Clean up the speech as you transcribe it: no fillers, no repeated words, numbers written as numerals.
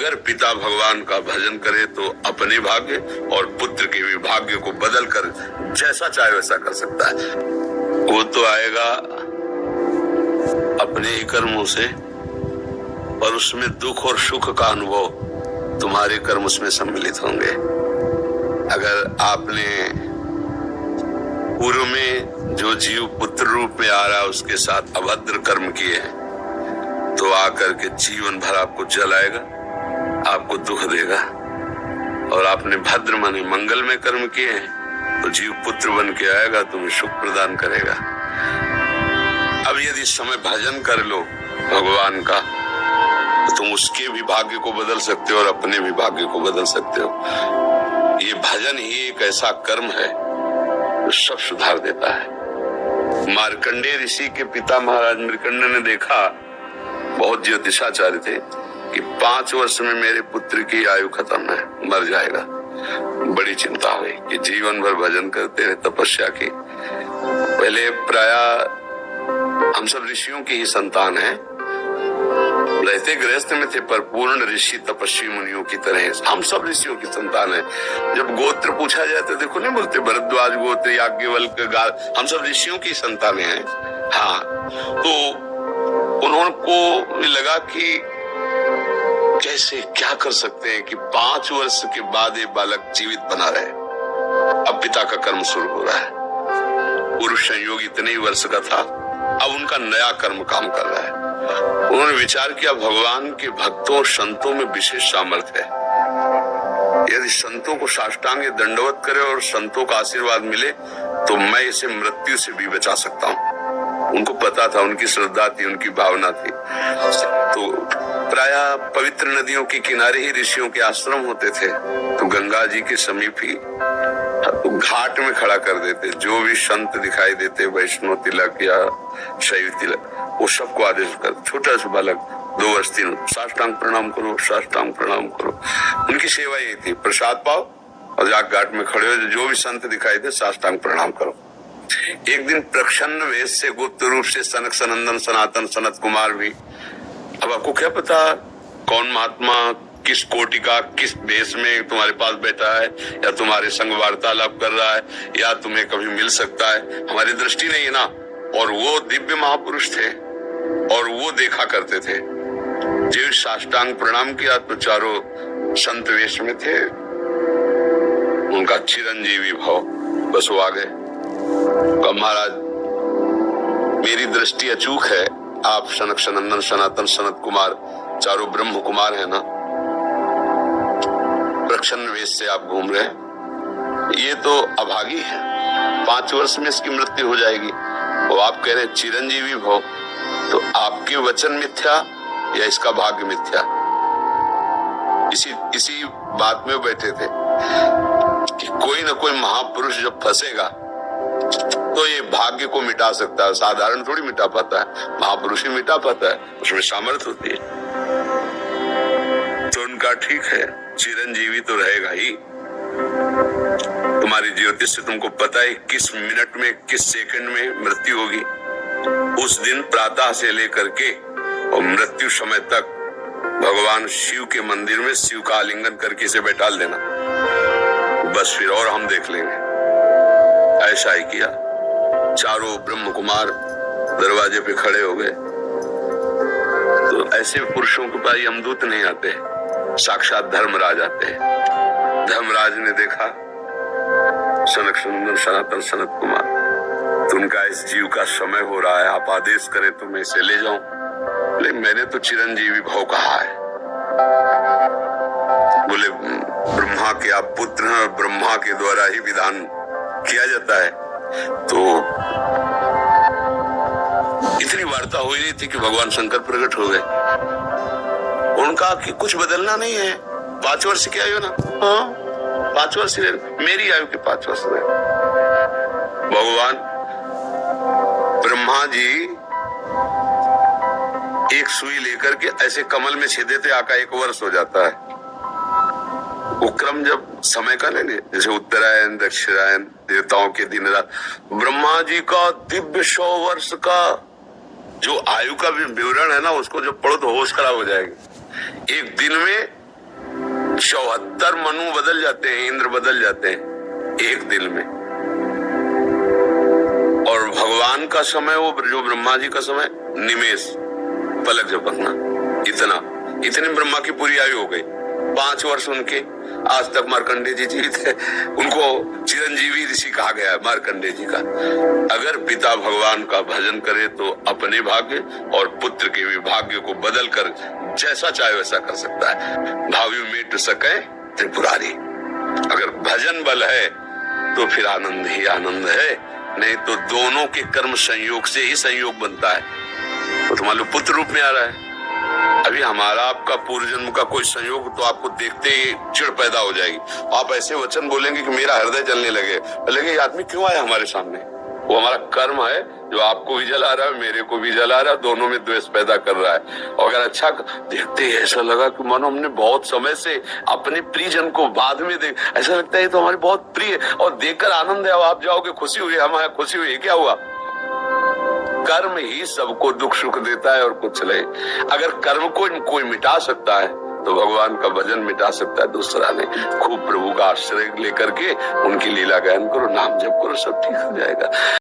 अगर पिता भगवान का भजन करे तो अपने भाग्य और पुत्र के भी भाग्य को बदल कर जैसा चाहे वैसा कर सकता है। वो तो आएगा अपने ही कर्मों से, और उसमें दुख और सुख का अनुभव तुम्हारे कर्म उसमें सम्मिलित होंगे। अगर आपने पूर्व में जो जीव पुत्र रूप में आ रहा है उसके साथ अभद्र कर्म किए हैं, तो आकर के जीवन भर आपको जलाएगा, आपको दुख देगा। और आपने भद्र माने मंगल में कर्म किए हैं तो जीव पुत्र बन के आएगा, तुम्हें सुख प्रदान करेगा। अब यदि समय भजन कर लो भगवान का तो तुम उसके भी भाग्य को बदल सकते हो और अपने भी भाग्य को बदल सकते हो। ये भजन ही एक ऐसा कर्म है जो सब सुधार देता है। मार्कंडेय ऋषि के पिता महाराज मृकंड ने देखा, बहुत ज्योतिषाचार्य थे, कि 5 वर्ष में मेरे पुत्र की आयु खत्म है, मर जाएगा। बड़ी चिंता हुई कि जीवन भर भजन करते रहे, तपस्या की। पहले प्रायः हम सब ऋषियों की ही संतान हैं, रहते गृहस्थ में थे पर पूर्ण ऋषि तपस्वी मुनियों की तरह हम सब ऋषियों की संतान है। जब गोत्र पूछा जाए तो देखो नहीं बोलते भरद्वाज गोत्र, याज्ञवल्क्य, हम सब ऋषियों की संतानें हैं। हाँ, तो उनको लगा कि कैसे क्या कर सकते हैं कि 5 वर्ष के बाद ये बालक जीवित बना रहे। अब पिता का कर्म शुरू हो रहा है। पूर्व संयोग इतने ही वर्ष का था, अब उनका नया कर्म काम कर रहा है। उन्होंने विचार किया भगवान के भक्तों और संतों में विशेष सामर्थ्य है। यदि संतों को साष्टांग दंडवत करे और संतों का आशीर्वाद मिले तो मैं इसे मृत्यु से भी बचा सकता हूँ। उनको पता था, उनकी श्रद्धा थी, उनकी भावना थी। तो प्रायः पवित्र नदियों के किनारे ही ऋषियों के आश्रम होते थे, तो गंगा जी के समीप ही तो घाट में खड़ा कर देते। जो भी संत दिखाई देते, वैष्णव तिलक या शैव तिलक, वो सबको आदेश कर, छोटा सा बालक 2 वर्ष 3, साष्टांग प्रणाम करो, साष्टांग प्रणाम करो। उनकी सेवा यही थी, प्रसाद पाओ और जाकर घाट में खड़े हो, जो भी संत दिखाई दे साष्टांग प्रणाम करो। एक दिन प्रच्छन्न वेश से गुप्त रूप से सनक सनंदन सनातन सनत कुमार भी, अब आपको क्या पता कौन महात्मा किस कोटि का किस वेश में तुम्हारे पास बैठा है, या तुम्हारे संग वार्तालाप कर रहा है, या तुम्हें कभी मिल सकता है, हमारी दृष्टि नहीं है ना। और वो दिव्य महापुरुष थे और वो देखा करते थे। जो साष्टांग प्रणाम किया तो चारों संत वेश में थे, उनका चिरंजीवी भाव, बस वो आ गए। महाराज मेरी दृष्टि अचूक है, आप सनक सनंदन सनातन सनत कुमार चारों ब्रह्म कुमार है ना, प्रच्छन्न वेश से आप घूम रहे हैं, ये तो अभागी है, 5 वर्ष में इसकी मृत्यु हो जाएगी। और आप कह रहे चिरंजीवी भव, तो आपके वचन मिथ्या या इसका भाग्य मिथ्या? इसी बात में बैठे थे कि कोई ना कोई महापुरुष जब फंसेगा तो ये भाग्य को मिटा सकता है, साधारण थोड़ी मिटा पाता है, महापुरुष ही मिटा पाता है, उसमें सामर्थ्य होती है। तो उनका ठीक है, चिरंजीवी तो रहेगा ही। तुम्हारी ज्योतिष से तुमको पता है किस मिनट में किस सेकंड में मृत्यु होगी। उस दिन प्रातः से लेकर के और मृत्यु समय तक भगवान शिव के मंदिर में शिव का आलिंगन करके इसे बैठा देना, बस फिर और हम देख लेंगे। ऐसा ही किया। चारों ब्रह्म कुमार दरवाजे पे खड़े हो गए। तो ऐसे पुरुषों के पास यमदूत नहीं आते, साक्षात धर्मराज आते हैं। धर्मराज ने देखा सनक सनंदन सनातन सनत कुमार, तो उनका इस जीव का समय हो रहा है, आप आदेश करें तो मैं इसे ले जाऊं। लेकिन मैंने तो चिरंजीवी भव कहा है। बोले ब्रह्मा के आप पुत्र हैं और ब्रह्मा के द्वारा ही विधान किया जाता है। तो इतनी वार्ता हो रही थी कि भगवान शंकर प्रकट हो गए। उनका कि कुछ बदलना नहीं है, 5 वर्ष की आयु ना, हाँ 5 वर्ष मेरी आयु के 5 वर्ष हुए। भगवान ब्रह्मा जी एक सुई लेकर के ऐसे कमल में छेदे थे, आका 1 वर्ष हो जाता है। वो क्रम जब समय का लेंगे, जैसे उत्तरायण दक्षिणायन देवताओं के दिन रात, ब्रह्मा जी का दिव्य 100 वर्ष का जो आयु का विवरण है ना, उसको जब पढ़ो तो होश खराब हो जाएगी। एक दिन में 74 मनु बदल जाते हैं, इंद्र बदल जाते हैं एक दिन में। और भगवान का समय, वो जो ब्रह्मा जी का समय, निमेष, पलक झपकना, इतने ब्रह्मा की पूरी आयु हो गई। 5 वर्ष उनके, आज तक मार्कंडेय जी जीवित है, उनको चिरंजीवी ऋषि कहा गया है मार्कंडेय जी का। अगर पिता भगवान का भजन करे तो अपने भाग्य और पुत्र के भी भाग्य को बदल कर जैसा चाहे वैसा कर सकता है। भावी मेट सके त्रिपुरारी। अगर भजन बल है तो फिर आनंद ही आनंद है, नहीं तो दोनों के कर्म संयोग से ही संयोग बनता है। तो मान लो पुत्र रूप में आ रहा है, अभी हमारा आपका पूर्व जन्म का कोई संयोग तो आपको देखते ही चिढ़ पैदा हो जाएगी। आप ऐसे वचन बोलेंगे कि मेरा हृदय जलने लगे ये आदमी क्यों आया हमारे सामने। वो हमारा कर्म है जो आपको भी जला रहा है, मेरे को भी जला रहा है, दोनों में द्वेष पैदा कर रहा है। और अगर अच्छा देखते ही ऐसा लगा कि मानो हमने बहुत समय से अपने प्रियजन को बाद में ऐसा लगता है तो हमारी बहुत प्रिय, और देखकर आनंद है। अब आप जाओगे खुशी हुई, हमारे खुशी हुई, क्या हुआ? कर्म ही सबको दुख सुख देता है और कुछ नहीं। अगर कर्म को कोई मिटा सकता है तो भगवान का भजन मिटा सकता है दूसरा नहीं। खूब प्रभु का आश्रय लेकर के उनकी लीला गायन करो, नाम जप करो, सब ठीक हो जाएगा।